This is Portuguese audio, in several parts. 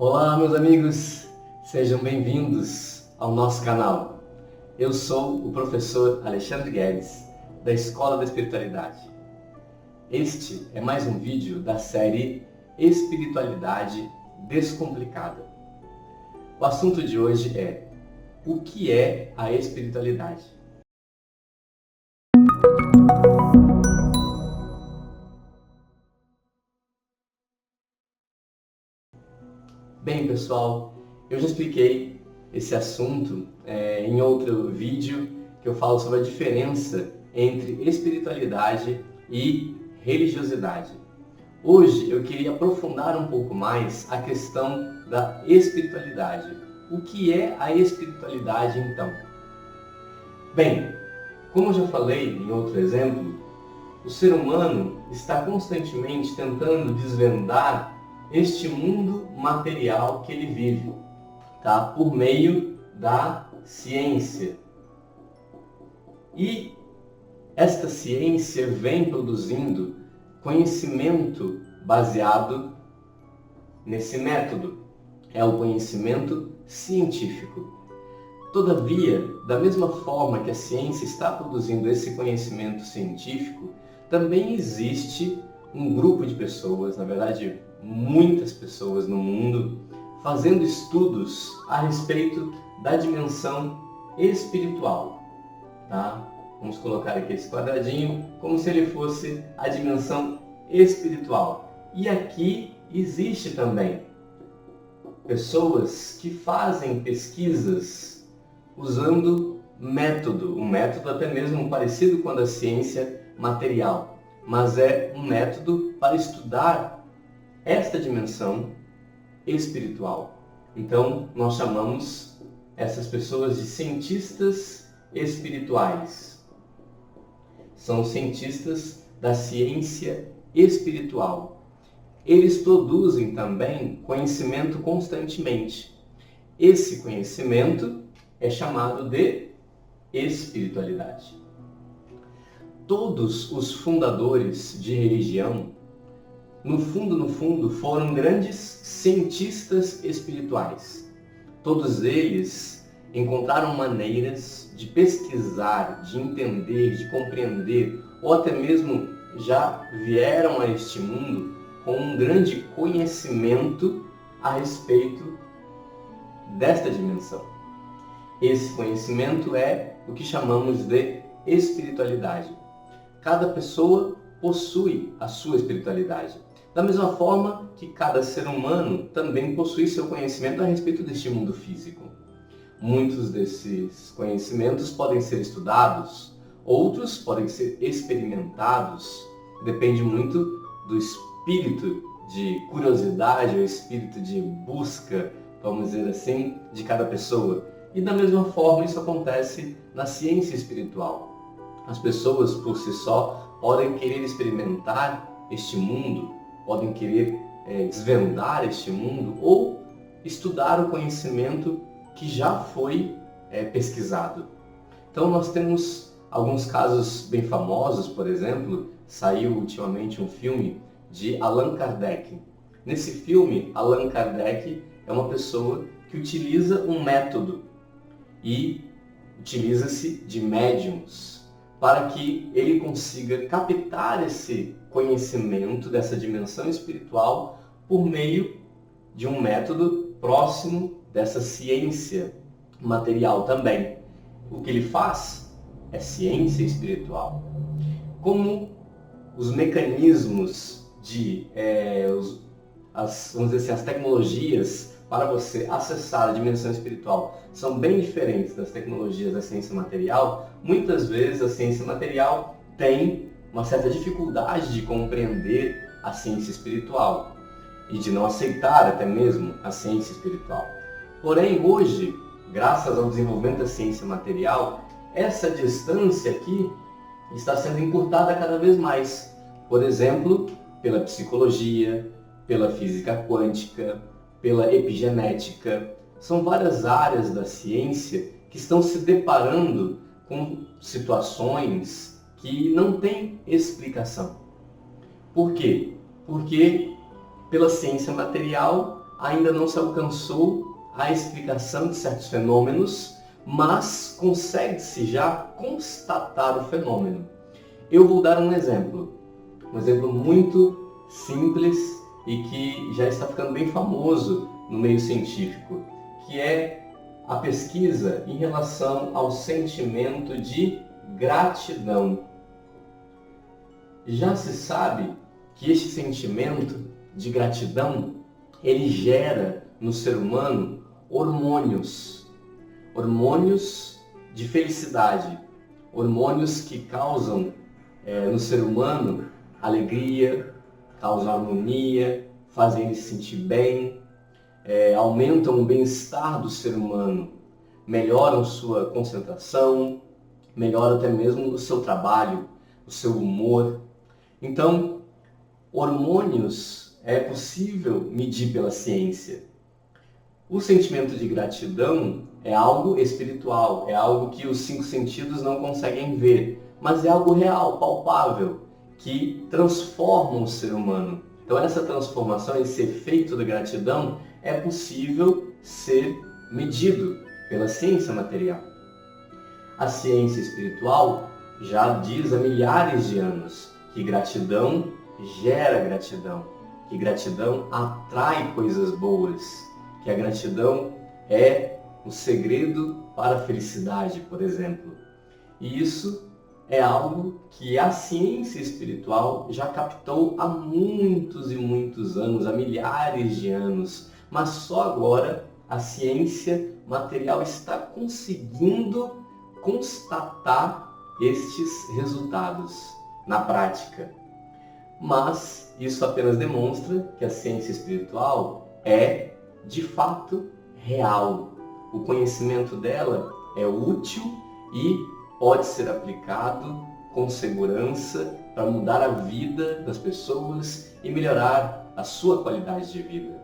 Olá, meus amigos, sejam bem-vindos ao nosso canal. Eu sou o professor Alexandre Guedes, da Escola da Espiritualidade. Este é mais um vídeo da série Espiritualidade Descomplicada. O assunto de hoje é: o que é a espiritualidade? Bem, pessoal, eu já expliquei esse assunto em outro vídeo que eu falo sobre a diferença entre espiritualidade e religiosidade. Hoje eu queria aprofundar um pouco mais a questão da espiritualidade. O que é a espiritualidade, então? Bem, como eu já falei em outro exemplo, o ser humano está constantemente tentando desvendar este mundo material que ele vive, tá? Por meio da ciência. E esta ciência vem produzindo conhecimento baseado nesse método. É o conhecimento científico. Todavia, da mesma forma que a ciência está produzindo esse conhecimento científico, também existe um grupo de pessoas, na verdade, muitas pessoas no mundo, fazendo estudos a respeito da dimensão espiritual. Tá? Vamos colocar aqui esse quadradinho como se ele fosse a dimensão espiritual. E aqui existe também pessoas que fazem pesquisas usando um método até mesmo parecido com a da ciência material, mas é um método para estudar esta dimensão espiritual. Então, nós chamamos essas pessoas de cientistas espirituais. São cientistas da ciência espiritual. Eles produzem também conhecimento constantemente. Esse conhecimento é chamado de espiritualidade. Todos os fundadores de religião, no fundo, foram grandes cientistas espirituais. Todos eles encontraram maneiras de pesquisar, de entender, de compreender, ou até mesmo já vieram a este mundo com um grande conhecimento a respeito desta dimensão. Esse conhecimento é o que chamamos de espiritualidade. Cada pessoa possui a sua espiritualidade. Da mesma forma que cada ser humano também possui seu conhecimento a respeito deste mundo físico. Muitos desses conhecimentos podem ser estudados, outros podem ser experimentados. Depende muito do espírito de curiosidade ou espírito de busca, vamos dizer assim, de cada pessoa. E da mesma forma isso acontece na ciência espiritual. As pessoas por si só podem querer experimentar este mundo, podem querer desvendar este mundo ou estudar o conhecimento que já foi pesquisado. Então nós temos alguns casos bem famosos, por exemplo, saiu ultimamente um filme de Allan Kardec. Nesse filme, Allan Kardec é uma pessoa que utiliza um método e utiliza-se de médiums para que ele consiga captar esse conhecimento dessa dimensão espiritual por meio de um método próximo dessa ciência material também. O que ele faz é ciência espiritual. Como os mecanismos vamos dizer assim, as tecnologias para você acessar a dimensão espiritual são bem diferentes das tecnologias da ciência material, muitas vezes a ciência material tem uma certa dificuldade de compreender a ciência espiritual e de não aceitar até mesmo a ciência espiritual. Porém, hoje, graças ao desenvolvimento da ciência material, essa distância aqui está sendo encurtada cada vez mais. Por exemplo, pela psicologia, pela física quântica, pela epigenética. São várias áreas da ciência que estão se deparando com situações que não têm explicação. Por quê? Porque pela ciência material ainda não se alcançou a explicação de certos fenômenos, mas consegue-se já constatar o fenômeno. Eu vou dar um exemplo muito simples e que já está ficando bem famoso no meio científico, que é a pesquisa em relação ao sentimento de gratidão. Já se sabe que este sentimento de gratidão, ele gera no ser humano hormônios de felicidade, hormônios que causam no ser humano alegria, causam harmonia, fazem ele se sentir bem, aumentam o bem-estar do ser humano, melhoram sua concentração, melhoram até mesmo o seu trabalho, o seu humor. Então, hormônios é possível medir pela ciência. O sentimento de gratidão é algo espiritual, é algo que os 5 sentidos não conseguem ver, mas é algo real, palpável, que transforma o ser humano. Então essa transformação, esse efeito da gratidão é possível ser medido pela ciência material. A ciência espiritual já diz há milhares de anos que gratidão gera gratidão, que gratidão atrai coisas boas, que a gratidão é o segredo para a felicidade, por exemplo. E isso é algo que a ciência espiritual já captou há muitos e muitos anos, há milhares de anos, mas só agora a ciência material está conseguindo constatar estes resultados na prática. Mas isso apenas demonstra que a ciência espiritual é, de fato, real. O conhecimento dela é útil e pode ser aplicado com segurança para mudar a vida das pessoas e melhorar a sua qualidade de vida.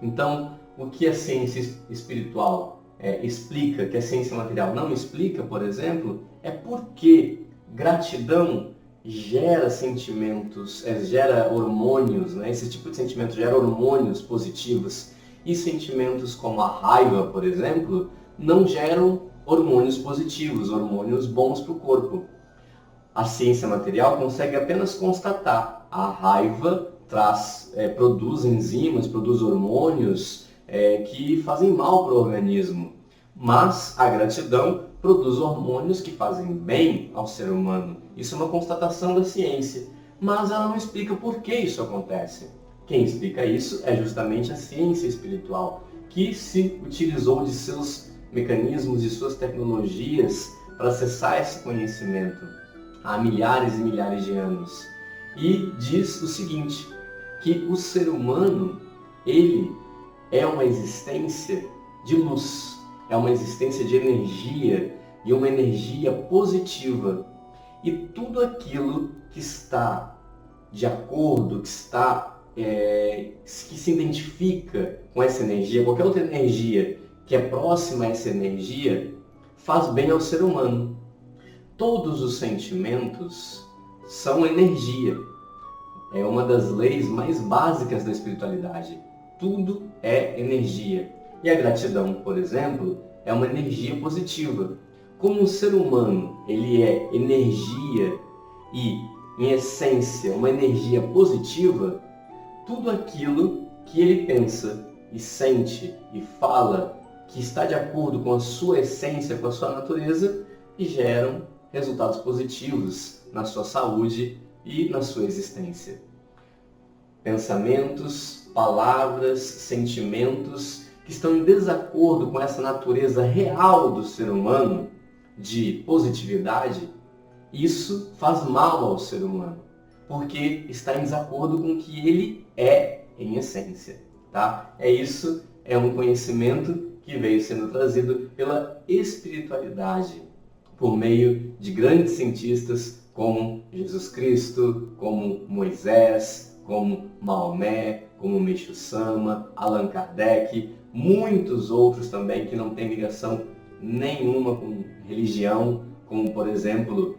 Então, o que a ciência espiritual explica, que a ciência material não explica, por exemplo, é porque gratidão gera sentimentos, gera hormônios, né? Esse tipo de sentimento gera hormônios positivos, e sentimentos como a raiva, por exemplo, não geram hormônios positivos, hormônios bons para o corpo. A ciência material consegue apenas constatar. A raiva produz enzimas, produz hormônios que fazem mal para o organismo. Mas a gratidão produz hormônios que fazem bem ao ser humano. Isso é uma constatação da ciência. Mas ela não explica por que isso acontece. Quem explica isso é justamente a ciência espiritual, que se utilizou de seus mecanismos, de suas tecnologias para acessar esse conhecimento há milhares e milhares de anos. E diz o seguinte, que o ser humano, ele é uma existência de luz, é uma existência de energia e uma energia positiva. E tudo aquilo que está de acordo, que se identifica com essa energia, qualquer outra energia que é próxima a essa energia, faz bem ao ser humano. Todos os sentimentos são energia. É uma das leis mais básicas da espiritualidade. Tudo é energia. E a gratidão, por exemplo, é uma energia positiva. Como o ser humano ele é energia e, em essência, uma energia positiva, tudo aquilo que ele pensa e sente e fala que está de acordo com a sua essência, com a sua natureza, e geram resultados positivos na sua saúde e na sua existência. Pensamentos, palavras, sentimentos que estão em desacordo com essa natureza real do ser humano de positividade, isso faz mal ao ser humano, porque está em desacordo com o que ele é em essência. Tá? Isso é um conhecimento que veio sendo trazido pela espiritualidade, por meio de grandes cientistas como Jesus Cristo, como Moisés, como Maomé, como Meixo Sama, Allan Kardec, muitos outros também que não têm ligação nenhuma com religião, como por exemplo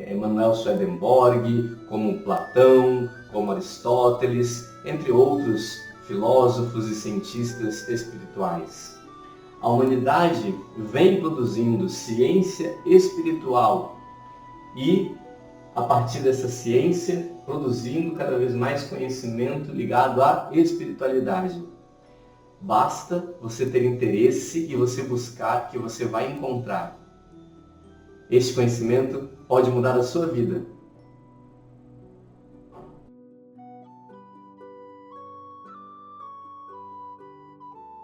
Emanuel Swedenborg, como Platão, como Aristóteles, entre outros filósofos e cientistas espirituais. A humanidade vem produzindo ciência espiritual e, a partir dessa ciência, produzindo cada vez mais conhecimento ligado à espiritualidade. Basta você ter interesse e você buscar, que você vai encontrar. Este conhecimento pode mudar a sua vida.